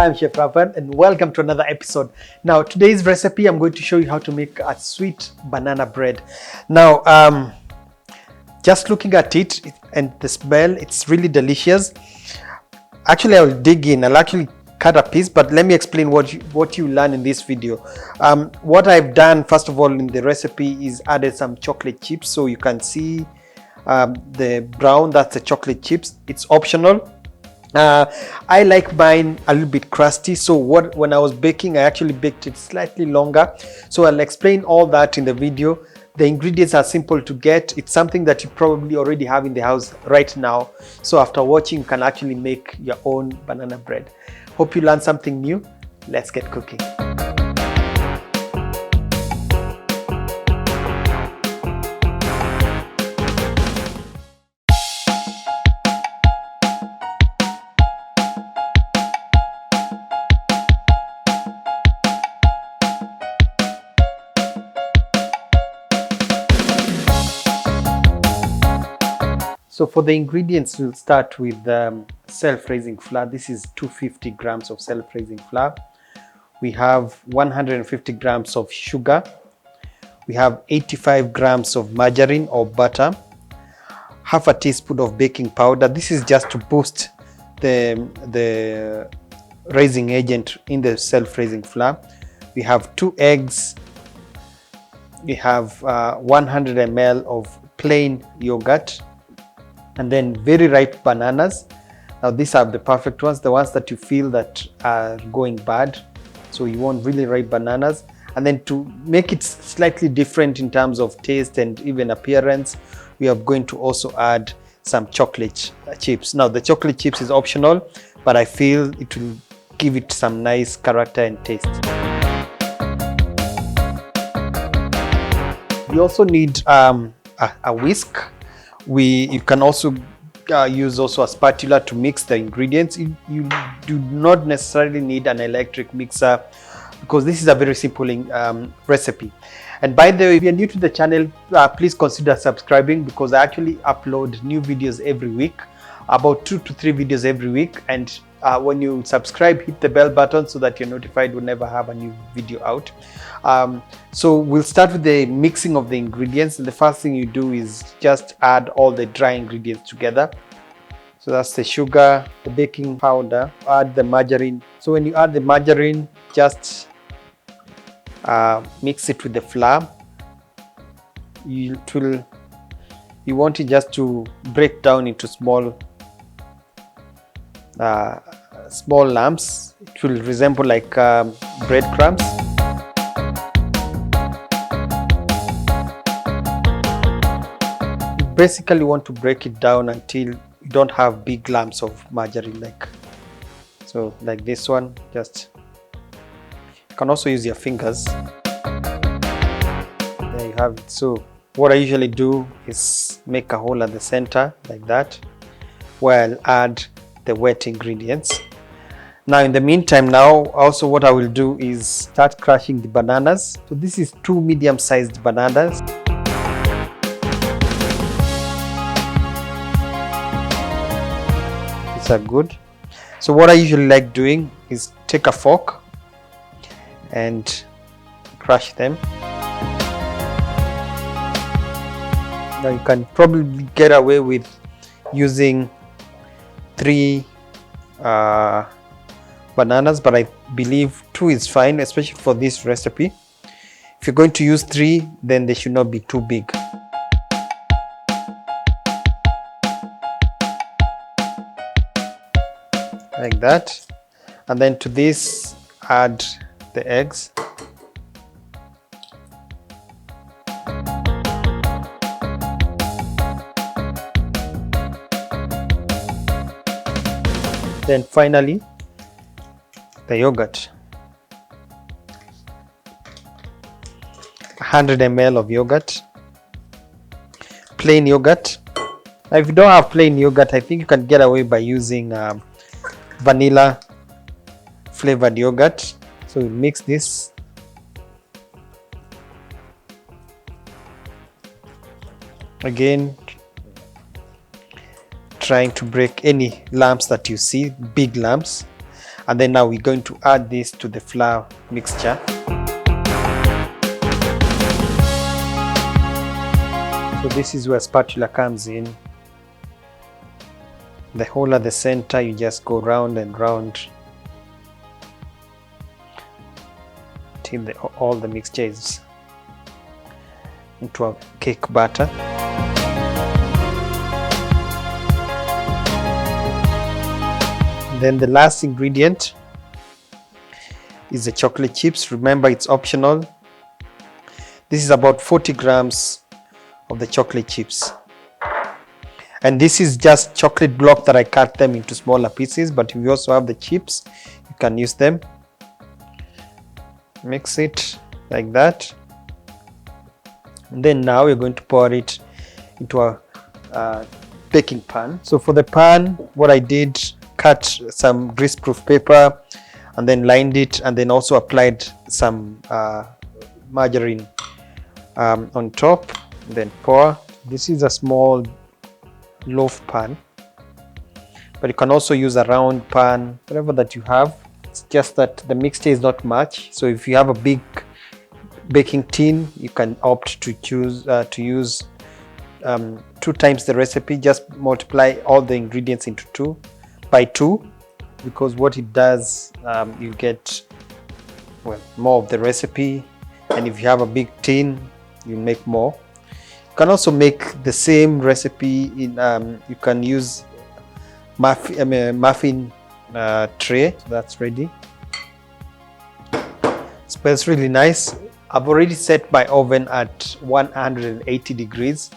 I'm Chef Raphael and welcome to another episode. Now today's recipe, I'm going to show you how to make a sweet banana bread. Now just looking at it and the smell, it's really delicious. Actually, I'll dig in. I'll actually cut a piece, but let me explain what you learn in this video. What I've done first of all in the recipe is added some chocolate chips, so you can see the brown, that's the chocolate chips. It's optional. I like mine a little bit crusty, so when I was baking, I actually baked it slightly longer, so I'll explain all that in the video. The ingredients are simple to get. It's something that you probably already have in the house right now, so after watching you can actually make your own banana bread. Hope you learned something new. Let's get cooking. So for the ingredients, we'll start with self-raising flour. This is 250 grams of self-raising flour. We have 150 grams of sugar. We have 85 grams of margarine or butter. Half a teaspoon of baking powder. This is just to boost the raising agent in the self-raising flour. We have 2 eggs. We have 100 ml of plain yogurt. And then very ripe bananas. Now these are the perfect ones, the ones that you feel that are going bad. So you want really ripe bananas. And then to make it slightly different in terms of taste and even appearance, we are going to also add some chocolate chips. Now the chocolate chips is optional, but I feel it will give it some nice character and taste. We also need a whisk. You can also use a spatula to mix the ingredients. You do not necessarily need an electric mixer because this is a very simple recipe. And by the way, if you're new to the channel, please consider subscribing because I actually upload new videos every week, about 2 to 3 videos every week. And when you subscribe, hit the bell button so that you're notified whenever I have a new video out. So we'll start with the mixing of the ingredients, and the first thing you do is just add all the dry ingredients together. So that's the sugar, the baking powder, add the margarine. So when you add the margarine, just mix it with the flour. You want it just to break down into small lumps. It will resemble like breadcrumbs. You basically want to break it down until you don't have big lumps of margarine like this one. Just you can also use your fingers. There you have it. So what I usually do is make a hole at the center like that, where I'll add the wet ingredients. Now in the meantime, also what I will do is start crushing the bananas. So this is 2 medium-sized bananas. These are good. So what I usually like doing is take a fork and crush them. Now you can probably get away with using 3 bananas, but I believe 2 is fine, especially for this recipe. If you're going to use 3, then they should not be too big. Like that. And then to this, add the eggs. Then finally, the yogurt. 100 ml of yogurt. Plain yogurt. Now if you don't have plain yogurt, I think you can get away by using vanilla flavored yogurt. So we mix this. Again, trying to break any lumps that you see, big lumps. And then now we're going to add this to the flour mixture. So this is where spatula comes in. The hole at the center, you just go round and round till all the mixture is into a cake batter. Then the last ingredient is the chocolate chips. Remember, it's optional. This is about 40 grams of the chocolate chips. And this is just chocolate block that I cut them into smaller pieces, but if you also have the chips, you can use them. Mix it like that. And then now we're going to pour it into a baking pan. So for the pan, what I did, cut some greaseproof paper and then lined it, and then also applied some margarine on top, then pour. This is a small loaf pan, but you can also use a round pan, whatever that you have. It's just that the mixture is not much, so if you have a big baking tin, you can opt to choose to use 2 times the recipe. Just multiply all the ingredients into 2 by 2, because what it does, you get, well, more of the recipe, and if you have a big tin, you make more. You can also make the same recipe in you can use muffin tray. So that's ready. Smells really nice. I've already set my oven at 180 degrees,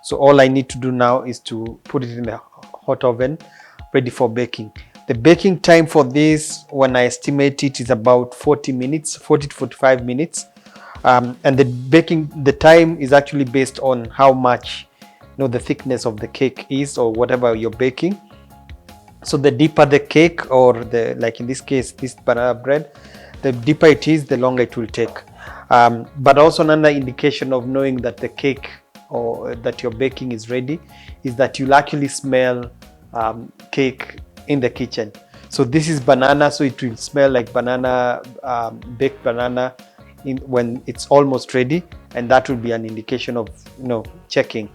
so all I need to do now is to put it in the hot oven ready for baking. The baking time for this, when I estimate it, is about 40 minutes, 40 to 45 minutes. And the time is actually based on how much, the thickness of the cake is, or whatever you're baking. So the deeper the cake, or like in this case, this banana bread, the deeper it is, the longer it will take. But also another indication of knowing that the cake or that you're baking is ready is that you'll actually smell cake in the kitchen. So this is banana, so it will smell like banana, baked banana when it's almost ready, and that will be an indication of checking.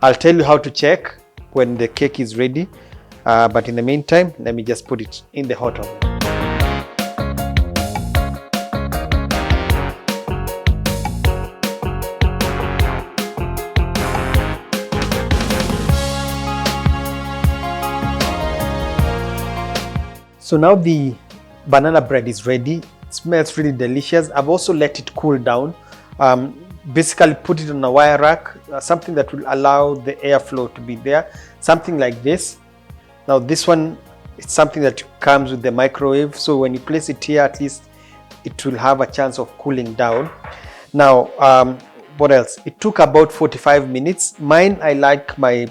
I'll tell you how to check when the cake is ready, but in the meantime, let me just put it in the hot oven. So now the banana bread is ready. It smells really delicious. I've also let it cool down. Basically put it on a wire rack, something that will allow the airflow to be there, something like this. Now this one, it's something that comes with the microwave, so when you place it here, at least it will have a chance of cooling down. Now what else? It took about 45 minutes. Mine, I like my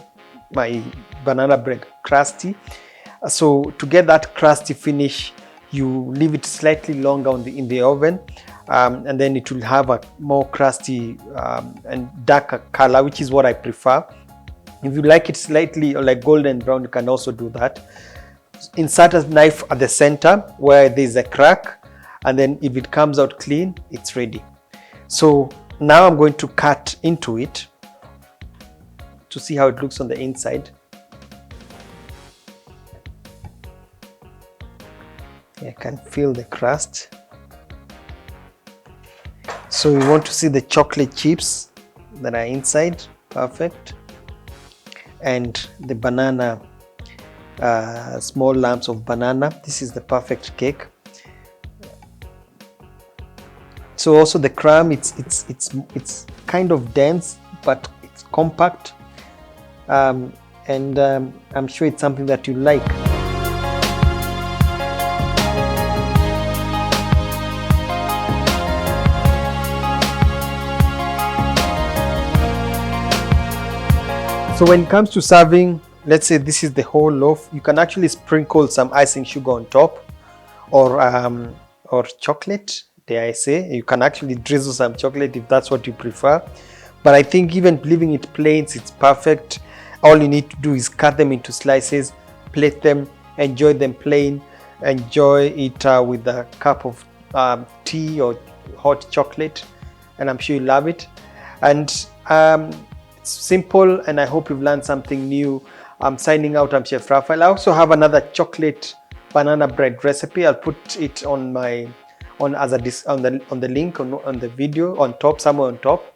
banana bread crusty. So to get that crusty finish, you leave it slightly longer in the oven, and then it will have a more crusty and darker color, which is what I prefer. If you like it slightly or like golden brown, you can also do that. Insert a knife at the center where there's a crack, and then if it comes out clean, it's ready. So now I'm going to cut into it to see how it looks on the inside. I can feel the crust. So we want to see the chocolate chips that are inside, perfect, and the banana, small lumps of banana. This is the perfect cake. So also the crumb, it's kind of dense, but it's compact, and I'm sure it's something that you like. So when it comes to serving, let's say this is the whole loaf, you can actually sprinkle some icing sugar on top, or chocolate, dare I say. You can actually drizzle some chocolate if that's what you prefer. But I think even leaving it plain, it's perfect. All you need to do is cut them into slices, plate them, enjoy them plain. enjoy it with a cup of tea or hot chocolate, and I'm sure you love it. And it's simple, and I hope you've learned something new. I'm signing out. I'm Chef Raphael. I also have another chocolate banana bread recipe. I'll put it on my on the link on the video on top, somewhere on top,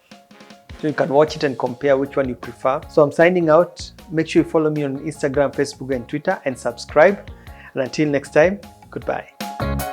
so you can watch it and compare which one you prefer. So I'm signing out. Make sure you follow me on Instagram, Facebook, and Twitter, and subscribe. And until next time, goodbye.